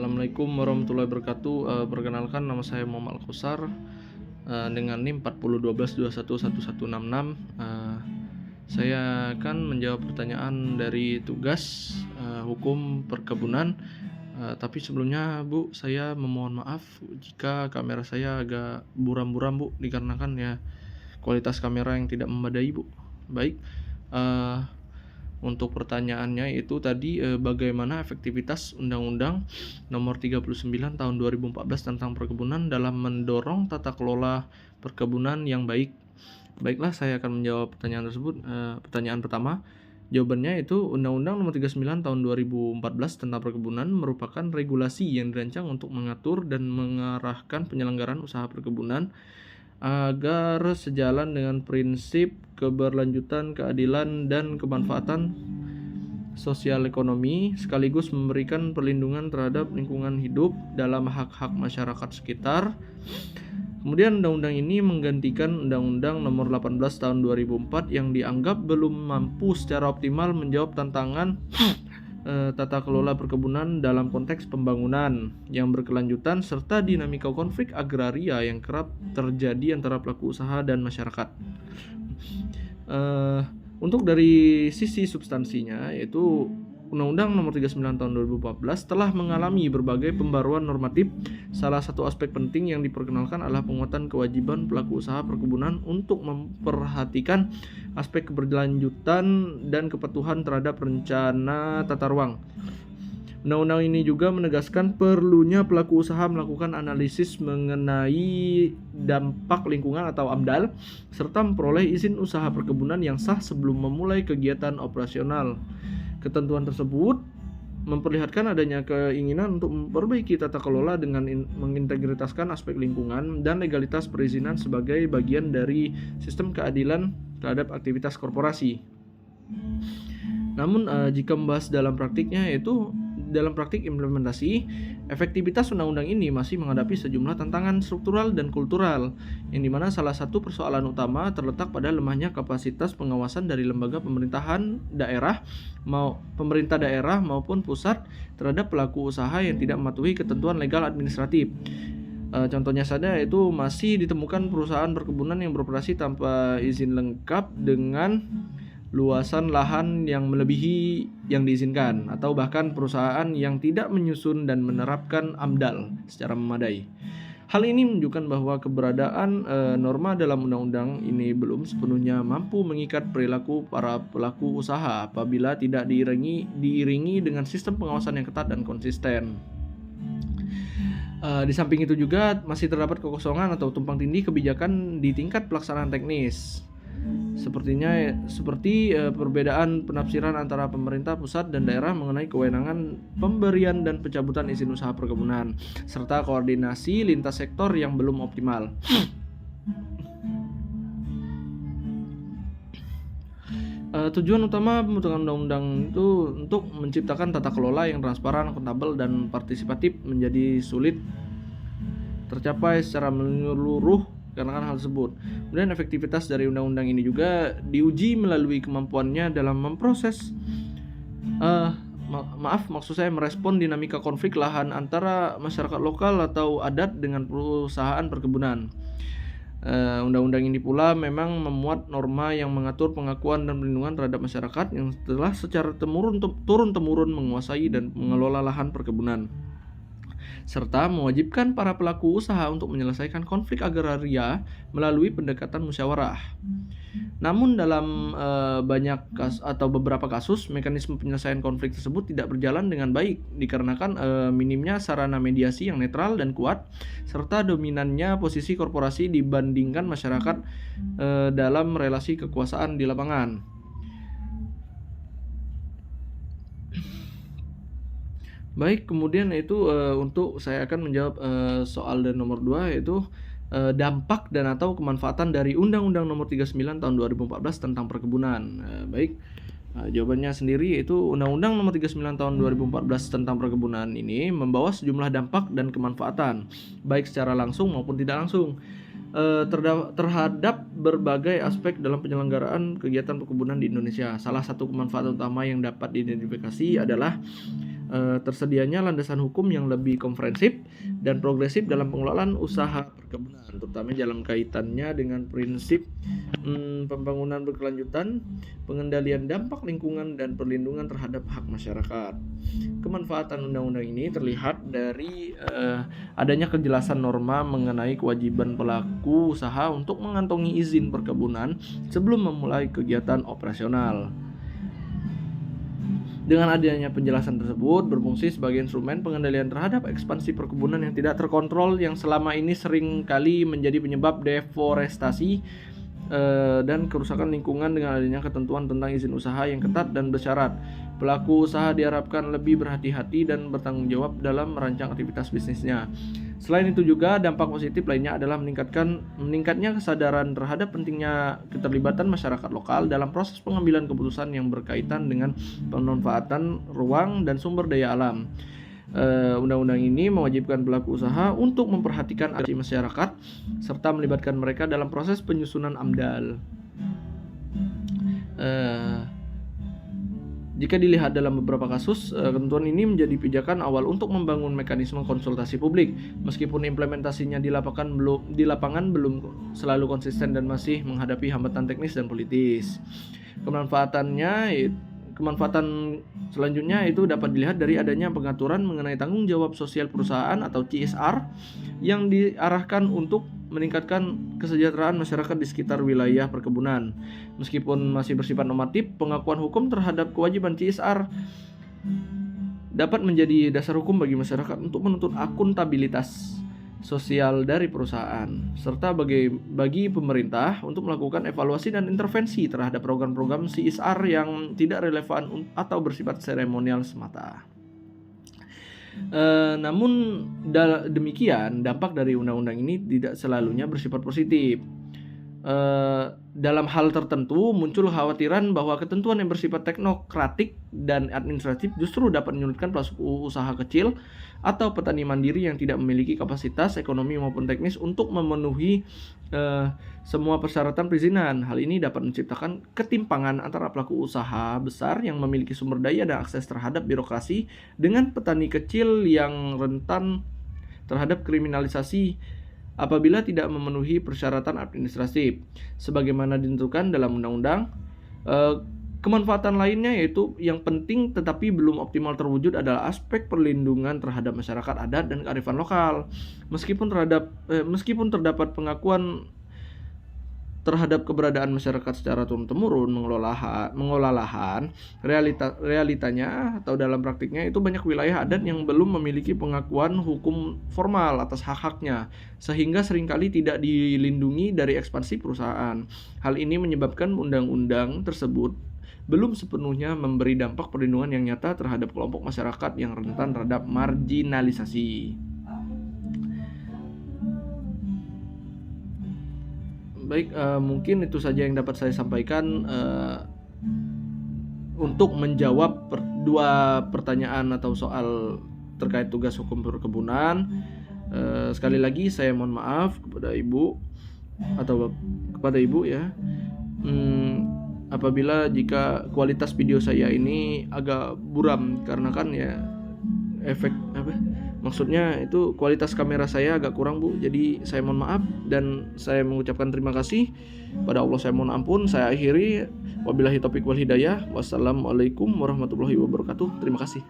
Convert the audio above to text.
Assalamualaikum warahmatullahi wabarakatuh. Perkenalkan nama saya Muhammad Al-Qausar, dengan NIM 4012211166. Saya akan menjawab pertanyaan dari tugas hukum perkebunan. Tapi sebelumnya Bu, saya memohon maaf jika kamera saya agak buram-buram Bu, dikarenakan ya kualitas kamera yang tidak memadai Bu. Baik, untuk pertanyaannya itu tadi, bagaimana efektivitas Undang-Undang Nomor 39 Tahun 2014 tentang perkebunan dalam mendorong tata kelola perkebunan yang baik? Baiklah, saya akan menjawab pertanyaan tersebut. Pertanyaan pertama, jawabannya itu Undang-Undang Nomor 39 Tahun 2014 tentang perkebunan merupakan regulasi yang dirancang untuk mengatur dan mengarahkan penyelenggaraan usaha perkebunan agar sejalan dengan prinsip keberlanjutan, keadilan, dan kemanfaatan sosial ekonomi, sekaligus memberikan perlindungan terhadap lingkungan hidup dalam hak-hak masyarakat sekitar. Kemudian undang-undang ini menggantikan Undang-Undang Nomor 18 Tahun 2004 yang dianggap belum mampu secara optimal menjawab tantangan tata kelola perkebunan dalam konteks pembangunan yang berkelanjutan serta dinamika konflik agraria yang kerap terjadi antara pelaku usaha dan masyarakat. Untuk dari sisi substansinya, yaitu Undang-Undang Nomor 39 Tahun 2014 telah mengalami berbagai pembaruan normatif. Salah satu aspek penting yang diperkenalkan adalah penguatan kewajiban pelaku usaha perkebunan untuk memperhatikan aspek keberlanjutan dan kepatuhan terhadap rencana tata ruang. Undang-undang ini juga menegaskan perlunya pelaku usaha melakukan analisis mengenai dampak lingkungan atau AMDAL serta memperoleh izin usaha perkebunan yang sah sebelum memulai kegiatan operasional. Ketentuan tersebut memperlihatkan adanya keinginan untuk memperbaiki tata kelola dengan mengintegritaskan aspek lingkungan dan legalitas perizinan sebagai bagian dari sistem keadilan terhadap aktivitas korporasi. Namun jika membahas dalam praktiknya, yaitu dalam praktik implementasi, efektivitas undang-undang ini masih menghadapi sejumlah tantangan struktural dan kultural, yang dimana salah satu persoalan utama terletak pada lemahnya kapasitas pengawasan dari lembaga pemerintah daerah maupun pusat terhadap pelaku usaha yang tidak mematuhi ketentuan legal administratif. Contohnya saja itu masih ditemukan perusahaan perkebunan yang beroperasi tanpa izin lengkap dengan luasan lahan yang melebihi yang diizinkan, atau bahkan perusahaan yang tidak menyusun dan menerapkan AMDAL secara memadai. Hal ini menunjukkan bahwa keberadaan norma dalam undang-undang ini belum sepenuhnya mampu mengikat perilaku para pelaku usaha apabila tidak diiringi dengan sistem pengawasan yang ketat dan konsisten. Di samping itu juga masih terdapat kekosongan atau tumpang tindih kebijakan di tingkat pelaksanaan teknis. Seperti perbedaan penafsiran antara pemerintah pusat dan daerah mengenai kewenangan pemberian dan pencabutan izin usaha perkebunan, serta koordinasi lintas sektor yang belum optimal. Tujuan utama pembentukan undang-undang itu untuk menciptakan tata kelola yang transparan, akuntabel, dan partisipatif menjadi sulit tercapai secara menyeluruh karena hal tersebut. Kemudian efektivitas dari undang-undang ini juga diuji melalui kemampuannya dalam memproses maksud saya merespon dinamika konflik lahan antara masyarakat lokal atau adat dengan perusahaan perkebunan. Undang-undang ini pula memang memuat norma yang mengatur pengakuan dan perlindungan terhadap masyarakat yang telah secara turun-temurun menguasai dan mengelola lahan perkebunan, serta mewajibkan para pelaku usaha untuk menyelesaikan konflik agraria melalui pendekatan musyawarah. Namun dalam beberapa kasus, mekanisme penyelesaian konflik tersebut tidak berjalan dengan baik dikarenakan minimnya sarana mediasi yang netral dan kuat, serta dominannya posisi korporasi dibandingkan masyarakat dalam relasi kekuasaan di lapangan. Baik, kemudian itu untuk saya akan menjawab soal dan nomor 2, yaitu dampak dan atau kemanfaatan dari Undang-Undang Nomor 39 Tahun 2014 tentang perkebunan. Jawabannya sendiri yaitu Undang-Undang Nomor 39 Tahun 2014 tentang perkebunan ini membawa sejumlah dampak dan kemanfaatan, baik secara langsung maupun tidak langsung, terhadap berbagai aspek dalam penyelenggaraan kegiatan perkebunan di Indonesia. Salah satu kemanfaatan utama yang dapat diidentifikasi adalah Tersedianya landasan hukum yang lebih komprehensif dan progresif dalam pengelolaan usaha perkebunan, terutama dalam kaitannya dengan prinsip pembangunan berkelanjutan, pengendalian dampak lingkungan, dan perlindungan terhadap hak masyarakat. Kemanfaatan undang-undang ini terlihat dari adanya kejelasan norma mengenai kewajiban pelaku usaha untuk mengantongi izin perkebunan sebelum memulai kegiatan operasional. Dengan adanya penjelasan tersebut berfungsi sebagai instrumen pengendalian terhadap ekspansi perkebunan yang tidak terkontrol yang selama ini sering kali menjadi penyebab deforestasi dan kerusakan lingkungan. Dengan adanya ketentuan tentang izin usaha yang ketat dan bersyarat, pelaku usaha diharapkan lebih berhati-hati dan bertanggung jawab dalam merancang aktivitas bisnisnya. Selain itu juga dampak positif lainnya adalah meningkatnya kesadaran terhadap pentingnya keterlibatan masyarakat lokal dalam proses pengambilan keputusan yang berkaitan dengan pemanfaatan ruang dan sumber daya alam. Undang-undang ini mewajibkan pelaku usaha untuk memperhatikan aspirasi masyarakat serta melibatkan mereka dalam proses penyusunan AMDAL. Jika dilihat dalam beberapa kasus, ketentuan ini menjadi pijakan awal untuk membangun mekanisme konsultasi publik, meskipun implementasinya di lapangan belum selalu konsisten dan masih menghadapi hambatan teknis dan politis. Kemanfaatan selanjutnya itu dapat dilihat dari adanya pengaturan mengenai tanggung jawab sosial perusahaan atau CSR yang diarahkan untuk meningkatkan kesejahteraan masyarakat di sekitar wilayah perkebunan. Meskipun masih bersifat normatif, pengakuan hukum terhadap kewajiban CSR dapat menjadi dasar hukum bagi masyarakat untuk menuntut akuntabilitas sosial dari perusahaan, serta bagi pemerintah untuk melakukan evaluasi dan intervensi terhadap program-program CSR yang tidak relevan atau bersifat seremonial semata. Namun demikian, dampak dari undang-undang ini tidak selalunya bersifat positif. Dalam hal tertentu muncul kekhawatiran bahwa ketentuan yang bersifat teknokratik dan administratif justru dapat menyulitkan pelaku usaha kecil atau petani mandiri yang tidak memiliki kapasitas ekonomi maupun teknis untuk memenuhi semua persyaratan perizinan. Hal ini dapat menciptakan ketimpangan antara pelaku usaha besar yang memiliki sumber daya dan akses terhadap birokrasi dengan petani kecil yang rentan terhadap kriminalisasi apabila tidak memenuhi persyaratan administratif sebagaimana ditentukan dalam undang-undang. Kemanfaatan lainnya yaitu yang penting tetapi belum optimal terwujud adalah aspek perlindungan terhadap masyarakat adat dan kearifan lokal. Meskipun terdapat pengakuan terhadap keberadaan masyarakat secara turun-temurun mengolah lahan, realitanya atau dalam praktiknya itu banyak wilayah adat yang belum memiliki pengakuan hukum formal atas hak-haknya, sehingga seringkali tidak dilindungi dari ekspansi perusahaan. Hal ini menyebabkan undang-undang tersebut belum sepenuhnya memberi dampak perlindungan yang nyata terhadap kelompok masyarakat yang rentan terhadap marginalisasi. Baik, mungkin itu saja yang dapat saya sampaikan untuk menjawab dua pertanyaan atau soal terkait tugas hukum perkebunan. Sekali lagi saya mohon maaf kepada Ibu atau kepada Ibu ya. Apabila jika kualitas video saya ini agak buram karena kan ya maksudnya itu kualitas kamera saya agak kurang Bu, jadi saya mohon maaf dan saya mengucapkan terima kasih pada Allah. Saya mohon ampun. Saya akhiri, wabillahi taufiq wal hidayah. Wassalamualaikum warahmatullahi wabarakatuh. Terima kasih.